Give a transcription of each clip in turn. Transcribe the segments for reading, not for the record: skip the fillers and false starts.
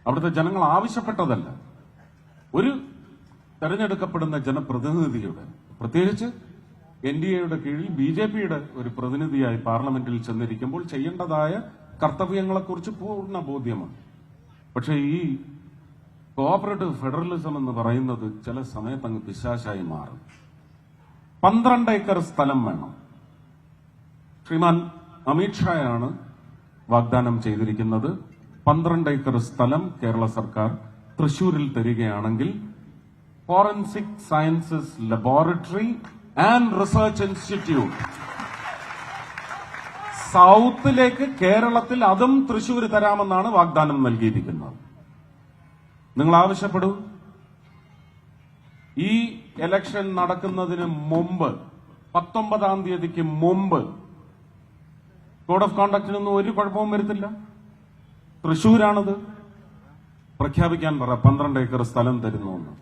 അവിടുത്തെ ജനങ്ങൾ ആവശ്യപ്പെട്ടതല്ല. ഒരു തെരഞ്ഞെടുക്കപ്പെടുന്ന ജനപ്രതിനിധിയുടെ, പ്രത്യേകിച്ച് NDAയുടെ കീഴിൽ BJPയുടെ ഒരു പ്രതിനിധിയായി പാർലമെന്റിൽ ചെന്നിരിക്കുമ്പോൾ ചെയ്യേണ്ടതായ കർത്തവ്യങ്ങളെക്കുറിച്ച് പൂർണ്ണ ബോധ്യമാണ്. പക്ഷേ ഈ കോഓപ്പറേറ്റീവ് ഫെഡറലിസം എന്ന് പറയുന്നത് ചില സമയത്ത് അങ്ങ് പിശാചായി മാറും. 12 ഏക്കർ സ്ഥലം വേണം. ശ്രീമാൻ അമിത്ഷായാണ് വാഗ്ദാനം ചെയ്തിരിക്കുന്നത്. 12 ഏക്കർ സ്ഥലം കേരള സർക്കാർ തൃശൂരിൽ തരികയാണെങ്കിൽ forensic sciences laboratory and research institute സൗത്തിലേക്ക് കേരളത്തിൽ അതും തൃശൂർ തരാമെന്നാണ് വാഗ്ദാനം നൽകിയിരിക്കുന്നത്. നിങ്ങൾ ആവശ്യപ്പെടൂ. ഈ ഇലക്ഷൻ നടക്കുന്നതിന് മുമ്പ് 19-ാം തീയതിക്ക് മുമ്പ് കോഡ് ഓഫ് കോണ്ടക്റ്റിനൊന്നും ഒരു കുഴപ്പവും വരുത്തില്ല. തൃശൂരാണത്. പ്രഖ്യാപിക്കാൻ പറ 12 ഏക്കർ സ്ഥലം തരുന്നു എന്ന്.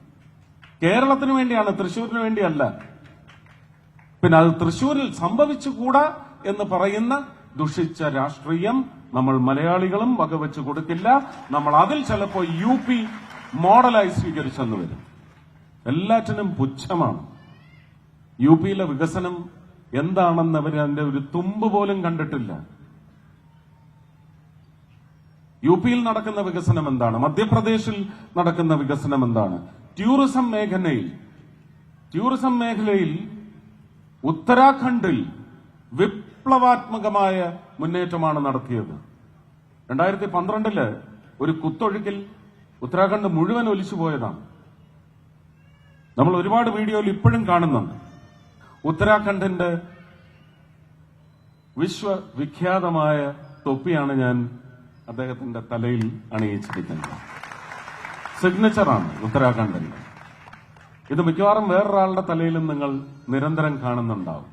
കേരളത്തിന് വേണ്ടിയാണ്, തൃശൂരിന് വേണ്ടിയല്ല. പിന്നെ അത് തൃശൂരിൽ സംഭവിച്ചുകൂടാ എന്ന് പറയുന്ന ദുഷിച്ച രാഷ്ട്രീയം നമ്മൾ മലയാളികളും വകവെച്ച് കൊടുക്കില്ല. നമ്മൾ അതിൽ ചിലപ്പോൾ UP മോഡലായി സ്വീകരിച്ചെന്ന് വരും. എല്ലാറ്റിനും പുച്ഛമാണ്. UPയിലെ വികസനം എന്താണെന്ന് അവർ അതിന്റെ ഒരു തുമ്പ് പോലും കണ്ടിട്ടില്ല. UPയിൽ നടക്കുന്ന വികസനം എന്താണ്? മധ്യപ്രദേശിൽ നടക്കുന്ന വികസനം എന്താണ്? ടൂറിസം മേഖലയിൽ ഉത്തരാഖണ്ഡിൽ വിപ്ലവാത്മകമായ മുന്നേറ്റമാണ് നടത്തിയത്. 2012 ഒരു കുത്തൊഴുക്കിൽ ഉത്തരാഖണ്ഡ് മുഴുവൻ ഒലിച്ചുപോയതാണ്. നമ്മൾ ഒരുപാട് വീഡിയോയിൽ ഇപ്പോഴും കാണുന്നുണ്ട്. ഉത്തരാഖണ്ഡിന്റെ വിശ്വവിഖ്യാതമായ തൊപ്പിയാണ് ഞാൻ അദ്ദേഹത്തിന്റെ തലയിൽ അണിയിച്ചിരിക്കുന്നത്. സിഗ്നേച്ചറാണ് ഉത്തരാഖണ്ഡിന്റെ. ഇത് മിക്കവാറും വേറൊരാളുടെ തലയിലും നിങ്ങൾ നിരന്തരം കാണുന്നുണ്ടാവും,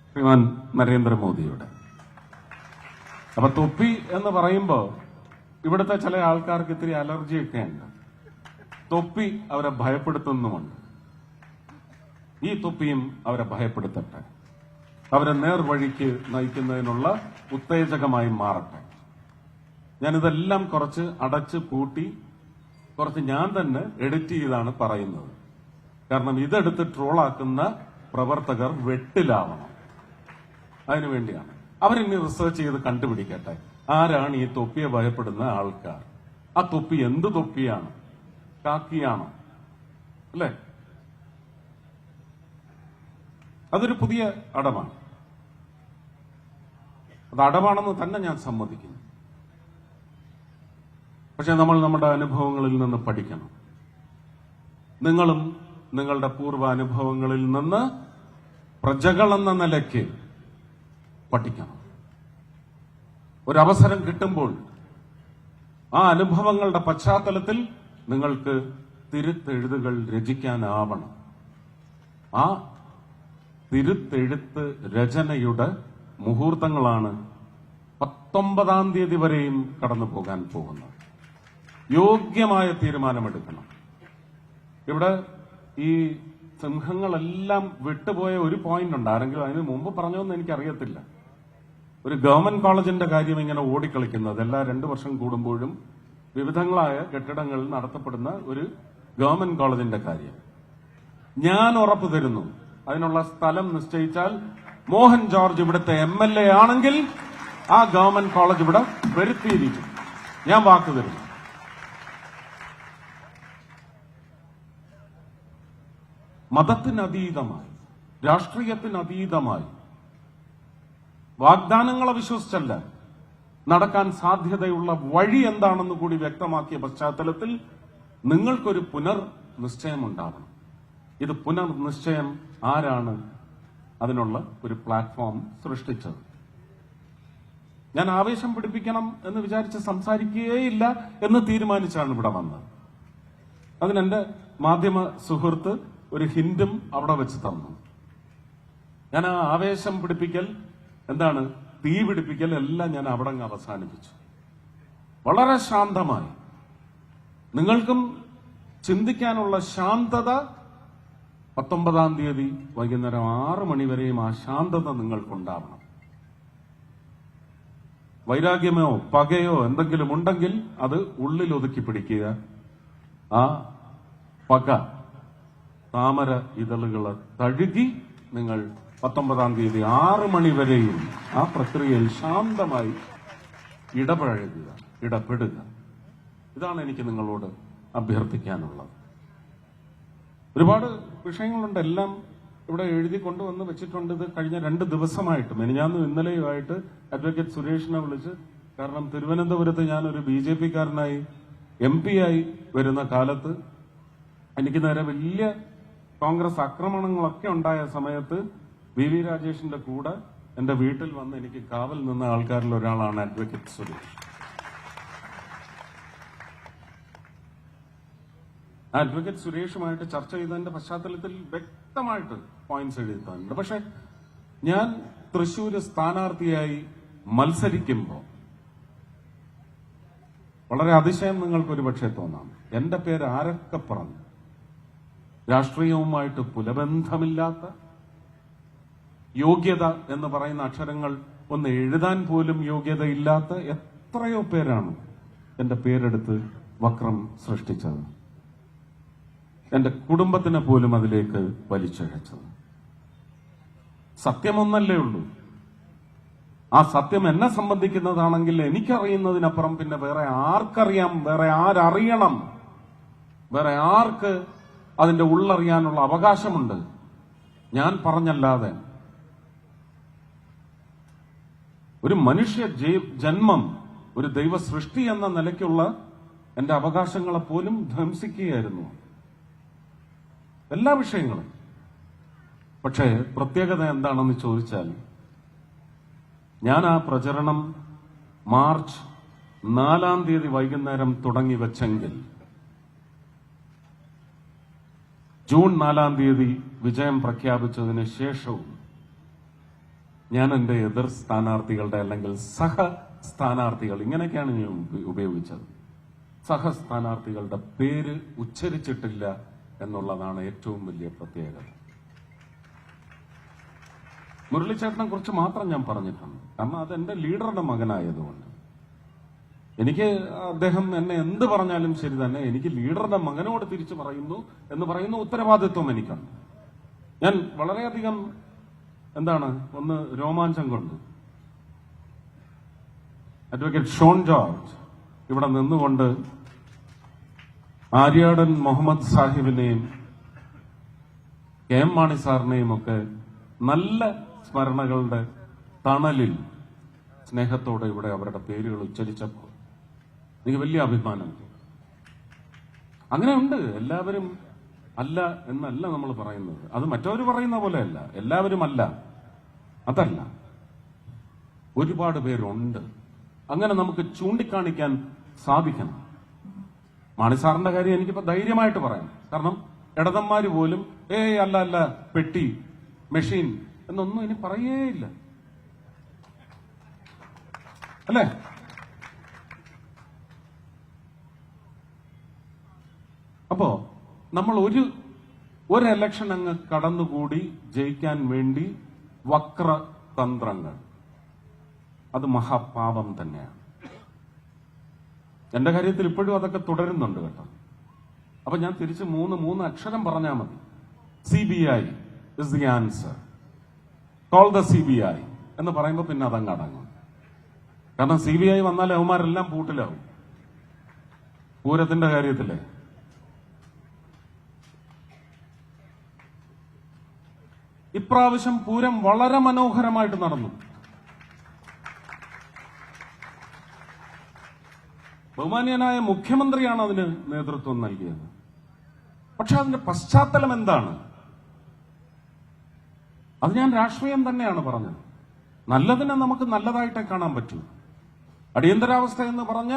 ശ്രീമാൻ നരേന്ദ്രമോദിയുടെ. അപ്പൊ തൊപ്പി എന്ന് പറയുമ്പോൾ ഇവിടുത്തെ ചില ആൾക്കാർക്ക് ഇത്തിരി അലർജിയൊക്കെ ഉണ്ട്. തൊപ്പി അവരെ ഭയപ്പെടുത്തുന്നുമുണ്ട്. ഈ തൊപ്പിയും അവരെ ഭയപ്പെടുത്തട്ടെ, അവരെ നേർവഴിക്ക് നയിക്കുന്നതിനുള്ള ഉത്തേജകമായി മാറട്ടെ. ഞാനിതെല്ലാം കുറച്ച് അടച്ച് പൂട്ടി കുറച്ച് ഞാൻ തന്നെ എഡിറ്റ് ചെയ്താണ് പറയുന്നത്. കാരണം ഇതെടുത്ത് ട്രോളാക്കുന്ന പ്രവർത്തകർ വെട്ടിലാവണം. അതിനുവേണ്ടിയാണ്. അവരിനി റിസർച്ച് ചെയ്ത് കണ്ടുപിടിക്കട്ടെ ആരാണ് ഈ തൊപ്പിയെ ഭയപ്പെടുന്ന ആൾക്കാർ. ആ തൊപ്പി എന്ത് തൊപ്പിയാണ്? കാക്കിയാണോ? അല്ലേ? അതൊരു പുതിയ അടവാണ്. അത് അടവാണെന്ന് തന്നെ ഞാൻ സമ്മതിക്കുന്നു. പക്ഷെ നമ്മൾ നമ്മുടെ അനുഭവങ്ങളിൽ നിന്ന് പഠിക്കണം. നിങ്ങളും നിങ്ങളുടെ പൂർവ്വ അനുഭവങ്ങളിൽ നിന്ന് പ്രജകളെന്ന നിലയ്ക്ക് പഠിക്കണം. ഒരവസരം കിട്ടുമ്പോൾ ആ അനുഭവങ്ങളുടെ പശ്ചാത്തലത്തിൽ നിങ്ങൾക്ക് തിരുത്തെഴുതുകൾ രചിക്കാനാവണം. ആ തിരുത്തെഴുത്ത് രചനയുടെ മുഹൂർത്തങ്ങളാണ് 19-ാം തീയതി വരെയും കടന്നു പോകാൻ പോകുന്നത്. യോഗ്യമായ തീരുമാനമെടുക്കണം. ഇവിടെ ഈ സിംഹങ്ങളെല്ലാം വിട്ടുപോയ ഒരു പോയിന്റ് ഉണ്ട്. ആരെങ്കിലും അതിന് മുമ്പ് പറഞ്ഞോന്ന് എനിക്കറിയത്തില്ല. ഒരു ഗവൺമെന്റ് കോളേജിന്റെ കാര്യം ഇങ്ങനെ ഓടിക്കളിക്കുന്നത് എല്ലാ 2 വർഷം കൂടുമ്പോഴും വിവിധങ്ങളായ കെട്ടിടങ്ങളിൽ നടത്തപ്പെടുന്ന ഒരു ഗവൺമെന്റ് കോളേജിന്റെ കാര്യം. ഞാൻ ഉറപ്പു തരുന്നു, അതിനുള്ള സ്ഥലം നിശ്ചയിച്ചാൽ മോഹൻ ജോർജ് ഇവിടുത്തെ MLA ആണെങ്കിൽ ആ ഗവൺമെന്റ് കോളേജ് ഇവിടെ വരുത്തിയിരിക്കും. ഞാൻ വാക്ക് തരുന്നു. മതത്തിനതീതമായി, രാഷ്ട്രീയത്തിനതീതമായി, വാഗ്ദാനങ്ങളെ വിശ്വസിച്ചല്ല, നടക്കാൻ സാധ്യതയുള്ള വഴി എന്താണെന്ന് കൂടി വ്യക്തമാക്കിയ പശ്ചാത്തലത്തിൽ നിങ്ങൾക്കൊരു പുനർനിശ്ചയമുണ്ടാവണം. ഇത് പുനർനിശ്ചയം ആരാണ് അതിനുള്ള ഒരു പ്ലാറ്റ്ഫോം സൃഷ്ടിച്ചത്? ഞാൻ ആവേശം പിടിപ്പിക്കണം എന്ന് വിചാരിച്ച് സംസാരിക്കുകയില്ല എന്ന് തീരുമാനിച്ചാണ് ഇവിടെ വന്നത്. അതിനെന്റെ മാധ്യമ സുഹൃത്ത് ഒരു ഹിന്റും അവിടെ വെച്ച് തന്നു. ഞാൻ ആ ആവേശം പിടിപ്പിക്കൽ, എന്താണ് തീ പിടിപ്പിക്കൽ, എല്ലാം ഞാൻ അവിടെ അങ്ങ് അവസാനിപ്പിച്ചു. വളരെ ശാന്തമായി, നിങ്ങൾക്കും ചിന്തിക്കാനുള്ള ശാന്തത 19-ാം തീയതി വൈകുന്നേരം 6 മണി വരെയും ആ ശാന്തത നിങ്ങൾക്കുണ്ടാവണം. വൈരാഗ്യമോ പകയോ എന്തെങ്കിലും ഉണ്ടെങ്കിൽ അത് ഉള്ളിൽ ഒതുക്കി പിടിക്കുക. ആ പക താമര ഇതളുകളെ തഴുകി നിങ്ങൾ 19-ാം തീയതി 6 മണി വരെയും ആ പ്രക്രിയയിൽ ശാന്തമായി ഇടപെടുക. ഇതാണ് എനിക്ക് നിങ്ങളോട് അഭ്യർത്ഥിക്കാനുള്ളത്. ഒരുപാട് വിഷയങ്ങളുണ്ട്, എല്ലാം ഇവിടെ എഴുതി കൊണ്ടുവന്ന് വെച്ചിട്ടുണ്ട്. ഇത് കഴിഞ്ഞ 2 ദിവസമായിട്ട്, മെനിഞ്ഞാന്നും ഇന്നലെയുമായിട്ട് അഡ്വക്കേറ്റ് സുരേഷിനെ വിളിച്ച്, കാരണം തിരുവനന്തപുരത്ത് ഞാനൊരു BJP-കാരനായി MP ആയി വരുന്ന കാലത്ത് എനിക്ക് നേരെ വലിയ കോൺഗ്രസ് ആക്രമണങ്ങളൊക്കെ ഉണ്ടായ സമയത്ത് VV രാജേഷിന്റെ കൂടെ എന്റെ വീട്ടിൽ വന്ന് എനിക്ക് കാവൽ നിന്ന ആൾക്കാരിൽ ഒരാളാണ് അഡ്വക്കേറ്റ് സുരേഷ്. അഡ്വക്കേറ്റ് സുരേഷുമായിട്ട് ചർച്ച ചെയ്തതിന്റെ പശ്ചാത്തലത്തിൽ വ്യക്തമായിട്ട് പോയിന്റ്സ് എഴുതിയിട്ടുണ്ട്. പക്ഷെ ഞാൻ തൃശ്ശൂര് സ്ഥാനാർത്ഥിയായി മത്സരിക്കുമ്പോൾ വളരെ അതിശയം നിങ്ങൾക്ക് ഒരുപക്ഷെ തോന്നാം. എന്റെ പേര് ആരൊക്കെ പറഞ്ഞു, രാഷ്ട്രീയവുമായിട്ട് പുലബന്ധമില്ലാത്ത, യോഗ്യത എന്ന് പറയുന്ന അക്ഷരങ്ങൾ ഒന്ന് എഴുതാൻ പോലും യോഗ്യതയില്ലാത്ത എത്രയോ പേരാണ് എന്റെ പേരെടുത്ത് വക്രം സൃഷ്ടിച്ചത്, എന്റെ കുടുംബത്തിനെ പോലും അതിലേക്ക് വലിച്ചിഴച്ചത്. സത്യമൊന്നല്ലേ ഉള്ളൂ. ആ സത്യം എന്നെ സംബന്ധിക്കുന്നതാണെങ്കിൽ എനിക്കറിയുന്നതിനപ്പുറം പിന്നെ വേറെ ആർക്കറിയാം, വേറെ ആരറിയണം, വേറെ ആർക്ക് അതിന്റെ ഉള്ളറിയാനുള്ള അവകാശമുണ്ട്? ഞാൻ പറഞ്ഞല്ലാതെ. ഒരു മനുഷ്യ ജന്മം, ഒരു ദൈവ സൃഷ്ടി എന്ന നിലയ്ക്കുള്ള എന്റെ അവകാശങ്ങളെ പോലും ധ്വംസിക്കുകയായിരുന്നു എല്ലാ വിഷയങ്ങളും. പക്ഷേ പ്രത്യേകത എന്താണെന്ന് ചോദിച്ചാൽ, ഞാൻ ആ പ്രചരണം മാർച്ച് 4-ാം തീയതി വൈകുന്നേരം തുടങ്ങി വെച്ചെങ്കിൽ ജൂൺ 4-ാം തീയതി വിജയം പ്രഖ്യാപിച്ചതിന് ശേഷവും ഞാൻ എന്റെ എതിർ സ്ഥാനാർത്ഥികളുടെ അല്ലെങ്കിൽ സഹ സ്ഥാനാർത്ഥികൾ, ഇങ്ങനെയൊക്കെയാണ് ഞാൻ ഉപയോഗിച്ചത്, സഹ സ്ഥാനാർത്ഥികളുടെ പേര് ഉച്ചരിച്ചിട്ടില്ല എന്നുള്ളതാണ് ഏറ്റവും വലിയ പ്രത്യേകത. മുരളിച്ചേട്ടനെ കുറിച്ച് മാത്രം ഞാൻ പറഞ്ഞിട്ടുണ്ട്, കാരണം അതെന്റെ ലീഡറുടെ മകനായതുകൊണ്ട്. എനിക്ക് അദ്ദേഹം എന്നെ എന്ത് പറഞ്ഞാലും ശരി തന്നെ, എനിക്ക് ലീഡറുടെ മകനോട് തിരിച്ചു പറയുന്നു എന്ന് പറയുന്ന ഉത്തരവാദിത്വം എനിക്കുണ്ട്. ഞാൻ വളരെയധികം ഒന്ന് രോമാഞ്ചം കൊണ്ട് അഡ്വക്കേറ്റ് ഷോൺ ജോർജ് ഇവിടെ നിന്നുകൊണ്ട് ആര്യാടൻ മുഹമ്മദ് സാഹിബിനെയും KM മാണി സാറിനെയും ഒക്കെ നല്ല സ്മരണകളുടെ തണലിൽ സ്നേഹത്തോടെ ഇവിടെ അവരുടെ പേരുകൾ ഉച്ചരിച്ചപ്പോൾ എനിക്ക് വലിയ അഭിമാനം. അങ്ങനെയുണ്ട്, എല്ലാവരും അല്ല എന്നല്ല നമ്മൾ പറയുന്നത്. അത് മറ്റവർ പറയുന്ന പോലെയല്ല, എല്ലാവരും അല്ല, അതല്ല, ഒരുപാട് പേരുണ്ട്. അങ്ങനെ നമുക്ക് ചൂണ്ടിക്കാണിക്കാൻ സാധിക്കണം. മാണിസാറിന്റെ കാര്യം എനിക്കിപ്പോ ധൈര്യമായിട്ട് പറയാം, കാരണം ഇടതന്മാര് പോലും അല്ല പെട്ടി മെഷീൻ എന്നൊന്നും ഇനി പറയേയില്ല, അല്ലേ? അപ്പോ നമ്മൾ ഒരു എലക്ഷൻ അങ്ങ് കടന്നുകൂടി ജയിക്കാൻ വേണ്ടി വക്രതന്ത്രങ്ങൾ, അത് മഹാപാപം തന്നെയാണ്. എന്റെ കാര്യത്തിൽ ഇപ്പോഴും അതൊക്കെ തുടരുന്നുണ്ട് കേട്ടോ. അപ്പൊ ഞാൻ തിരിച്ച് മൂന്ന് അക്ഷരം പറഞ്ഞാൽ മതി. CBI is the answer, call the CBI എന്ന് പറയുമ്പോ പിന്നെ അതങ്ങ് അടങ്ങും. കാരണം CBI വന്നാൽ അവന്മാരെല്ലാം പൂട്ടിലാവും. പൂരത്തിന്റെ കാര്യത്തിലെ ഇപ്രാവശ്യം പൂരം വളരെ മനോഹരമായിട്ട് നടന്നു. ബഹുമാന്യനായ മുഖ്യമന്ത്രിയാണ് അതിന് നേതൃത്വം നൽകിയത്. പക്ഷെ അതിന്റെ പശ്ചാത്തലം എന്താണ്? അത് ഞാൻ രാഷ്ട്രീയം തന്നെയാണ് പറഞ്ഞത്. നല്ലതിനെ നമുക്ക് നല്ലതായിട്ടേ കാണാൻ പറ്റൂ. അടിയന്തരാവസ്ഥ എന്ന് പറഞ്ഞ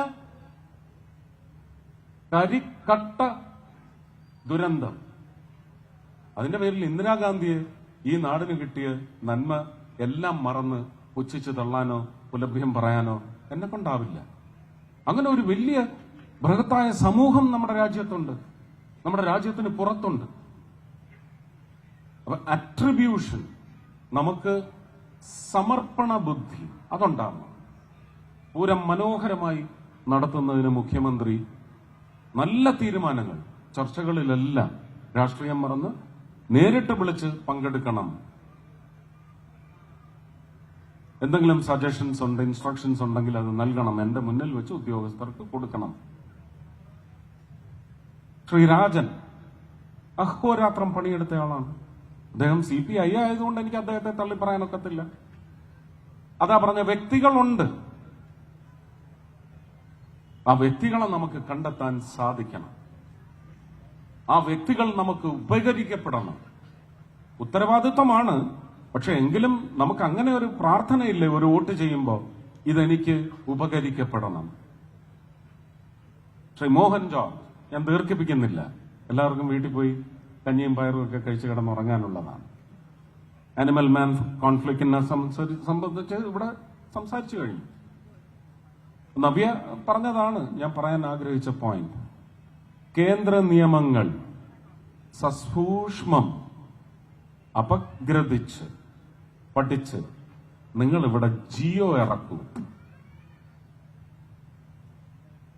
കരിക്കട്ട ദുരന്തം, അതിന്റെ പേരിൽ ഇന്ദിരാഗാന്ധിയെ ഈ നാടിന് കിട്ടിയ നന്മ എല്ലാം മറന്ന് പുച്ഛിച്ച് തള്ളാനോ പുലഭ്യം പറയാനോ എന്നെ കൊണ്ടാവില്ല. അങ്ങനെ ഒരു വലിയ ബൃഹത്തായ സമൂഹം നമ്മുടെ രാജ്യത്തുണ്ട്, നമ്മുടെ രാജ്യത്തിന് പുറത്തുണ്ട്. അപ്പൊ അട്രിബ്യൂഷൻ, നമുക്ക് സമർപ്പണ ബുദ്ധി അതുണ്ടാവണം. പൂരം മനോഹരമായി നടത്തുന്നതിന് മുഖ്യമന്ത്രി നല്ല തീരുമാനങ്ങൾ ചർച്ചകളിലെല്ലാം രാഷ്ട്രീയം മറന്ന് നേരിട്ട് വിളിച്ച് പങ്കെടുക്കണം. എന്തെങ്കിലും സജഷൻസ് ഉണ്ട്, ഇൻസ്ട്രക്ഷൻസ് ഉണ്ടെങ്കിൽ അത് നൽകണം. എന്റെ മുന്നിൽ വെച്ച് ഉദ്യോഗസ്ഥർക്ക് കൊടുക്കണം. ശ്രീ രാജൻ അഹോരാത്രം പണിയെടുത്തയാളാണ്. അദ്ദേഹം CPI ആയതുകൊണ്ട് എനിക്ക് അദ്ദേഹത്തെ തള്ളിപ്പറയാനൊക്കത്തില്ല. അതാ പറഞ്ഞ വ്യക്തികളുണ്ട്. ആ വ്യക്തികളെ നമുക്ക് കണ്ടെത്താൻ സാധിക്കണം. ആ വ്യക്തികൾ നമുക്ക് ഉപകരിക്കപ്പെടണം. ഉത്തരവാദിത്വമാണ്. പക്ഷെ എങ്കിലും നമുക്ക് അങ്ങനെ ഒരു പ്രാർത്ഥനയില്ലേ ഒരു വോട്ട് ചെയ്യുമ്പോൾ, ഇതെനിക്ക് ഉപകരിക്കപ്പെടണം. ശ്രീ മോഹൻ ജോർജ്, ഞാൻ ദീർഘിപ്പിക്കുന്നില്ല, എല്ലാവർക്കും വീട്ടിൽ പോയി കഞ്ഞിയും പയറും ഒക്കെ കഴിച്ച് കിടന്നുറങ്ങാനുള്ളതാണ്. ആനിമൽ മാൻ കോൺഫ്ലിക്റ്റിനെ സംബന്ധിച്ച് ഇവിടെ സംസാരിച്ചു കഴിഞ്ഞു. നവ്യ പറഞ്ഞതാണ് ഞാൻ പറയാൻ ആഗ്രഹിച്ച പോയിന്റ്. കേന്ദ്ര നിയമങ്ങൾ സസൂക്ഷ്മം അപഗ്രഥിച്ച് പഠിച്ച് നിങ്ങൾ ഇവിടെ ജിയോ ഇറക്കൂ.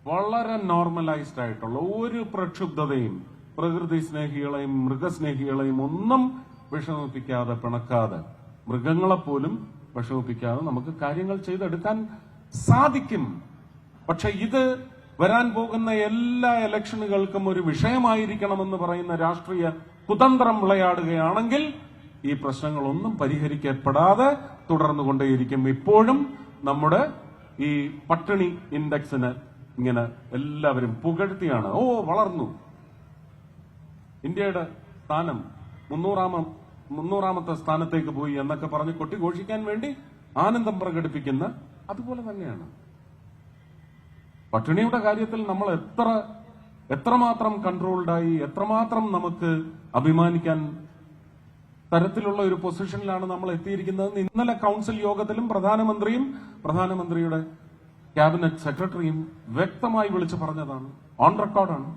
വളരെ നോർമലൈസ്ഡ് ആയിട്ടുള്ള ഒരു പ്രക്ഷുബ്ധതയും പ്രകൃതി സ്നേഹികളെയും മൃഗസ്നേഹികളെയും ഒന്നും വിഷമിപ്പിക്കാതെ, പിണക്കാതെ, മൃഗങ്ങളെപ്പോലും വിഷമിപ്പിക്കാതെ നമുക്ക് കാര്യങ്ങൾ ചെയ്തെടുക്കാൻ സാധിക്കും. പക്ഷെ ഇത് വരാൻ പോകുന്ന എല്ലാ ഇലക്ഷനുകൾക്കും ഒരു വിഷയമായിരിക്കണമെന്ന് പറയുന്ന രാഷ്ട്രീയ കുതന്ത്രം വിളയാടുകയാണെങ്കിൽ ഈ പ്രശ്നങ്ങളൊന്നും പരിഹരിക്കപ്പെടാതെ തുടർന്നുകൊണ്ടേയിരിക്കും. ഇപ്പോഴും നമ്മുടെ ഈ പട്ടിണി ഇൻഡെക്സിന് ഇങ്ങനെ എല്ലാവരും പുകഴ്ത്തിയാണ്. വളർന്നു, ഇന്ത്യയുടെ സ്ഥാനം 300ാമത്തെ സ്ഥാനത്തേക്ക് പോയി എന്നൊക്കെ പറഞ്ഞ് കൊട്ടിഘോഷിക്കാൻ വേണ്ടി ആനന്ദം പ്രകടിപ്പിക്കുന്ന അതുപോലെ തന്നെയാണ് പട്ടിണിയുടെ കാര്യത്തിൽ നമ്മൾ എത്രമാത്രം കൺട്രോൾഡായി, എത്രമാത്രം നമുക്ക് അഭിമാനിക്കാൻ തരത്തിലുള്ള ഒരു പൊസിഷനിലാണ് നമ്മൾ എത്തിയിരിക്കുന്നത്. ഇന്നലെ കൌൺസിൽ യോഗത്തിലും പ്രധാനമന്ത്രിയുടെ ക്യാബിനറ്റ് സെക്രട്ടറിയും വ്യക്തമായി വിളിച്ചു പറഞ്ഞതാണ്, ഓൺ റെക്കോർഡാണ്.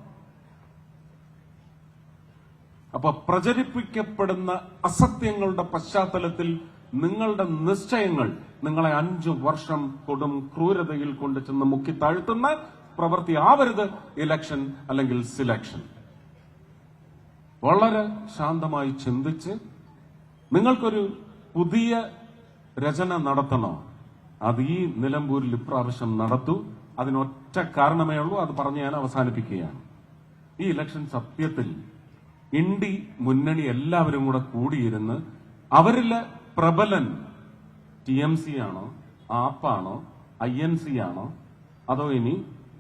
അപ്പൊ പ്രചരിപ്പിക്കപ്പെടുന്ന അസത്യങ്ങളുടെ പശ്ചാത്തലത്തിൽ നിങ്ങളുടെ നിശ്ചയങ്ങൾ നിങ്ങളെ 5 വർഷം കൊടും ക്രൂരതയിൽ കൊണ്ടു ചെന്ന് മുക്കി താഴ്ത്തുന്ന പ്രവൃത്തി ആവരുത് ഇലക്ഷൻ അല്ലെങ്കിൽ സിലക്ഷൻ. വളരെ ശാന്തമായി ചിന്തിച്ച് നിങ്ങൾക്കൊരു പുതിയ രചന നടത്തണോ, അത് ഈ നിലമ്പൂരിൽ ഇപ്രാവശ്യം നടത്തൂ. അതിനൊറ്റ കാരണമേ ഉള്ളൂ, അത് പറഞ്ഞ് ഞാൻ അവസാനിപ്പിക്കുകയാണ്. ഈ ഇലക്ഷൻ സത്യത്തിൽ ഇന്ത്യ മുന്നണി എല്ലാവരും കൂടെ കൂടിയിരുന്ന് അവരിലെ പ്രബലൻ TMC ആണോ, ആപ്പാണോ, INC ആണോ, അതോ ഇനി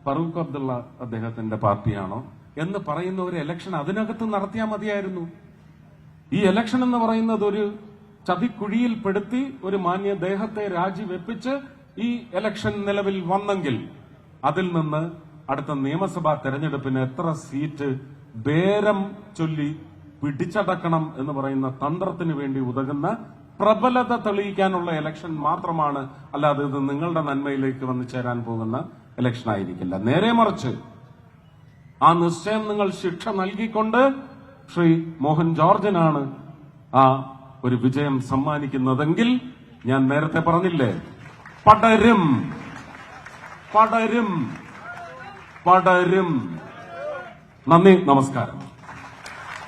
ഫറൂഖ് അബ്ദുള്ള അദ്ദേഹത്തിന്റെ പാർട്ടിയാണോ എന്ന് പറയുന്ന ഒരു ഇലക്ഷൻ അതിനകത്ത് നടത്തിയാൽ മതിയായിരുന്നു. ഈ ഇലക്ഷൻ എന്ന് പറയുന്നത് ഒരു ചതിക്കുഴിയിൽ പെടുത്തി ഒരു മാന്യദേഹത്തെ രാജിവെപ്പിച്ച് ഈ ഇലക്ഷൻ നിലവിൽ വന്നെങ്കിൽ അതിൽ നിന്ന് അടുത്ത നിയമസഭാ തെരഞ്ഞെടുപ്പിന് എത്ര സീറ്റ് ബേരം ചൊല്ലി പിടിച്ചടക്കണം എന്ന് പറയുന്ന തന്ത്രത്തിന് വേണ്ടി ഉതകുന്ന പ്രബലത തെളിയിക്കാനുള്ള ഇലക്ഷൻ മാത്രമാണ്. അല്ലാതെ ഇത് നിങ്ങളുടെ നന്മയിലേക്ക് വന്നു ചേരാൻ പോകുന്ന ഇലക്ഷൻ ആയിരിക്കില്ല. നേരെ മറിച്ച് ആ നിശ്ചയം നിങ്ങൾ ശിക്ഷ നൽകിക്കൊണ്ട് ശ്രീ മോഹൻ ജോർജിനാണ് ആ ഒരു വിജയം സമ്മാനിക്കുന്നതെങ്കിൽ ഞാൻ നേരത്തെ പറഞ്ഞില്ലേ, പടരും പടരും പടരും. നന്ദി, നമസ്കാരം.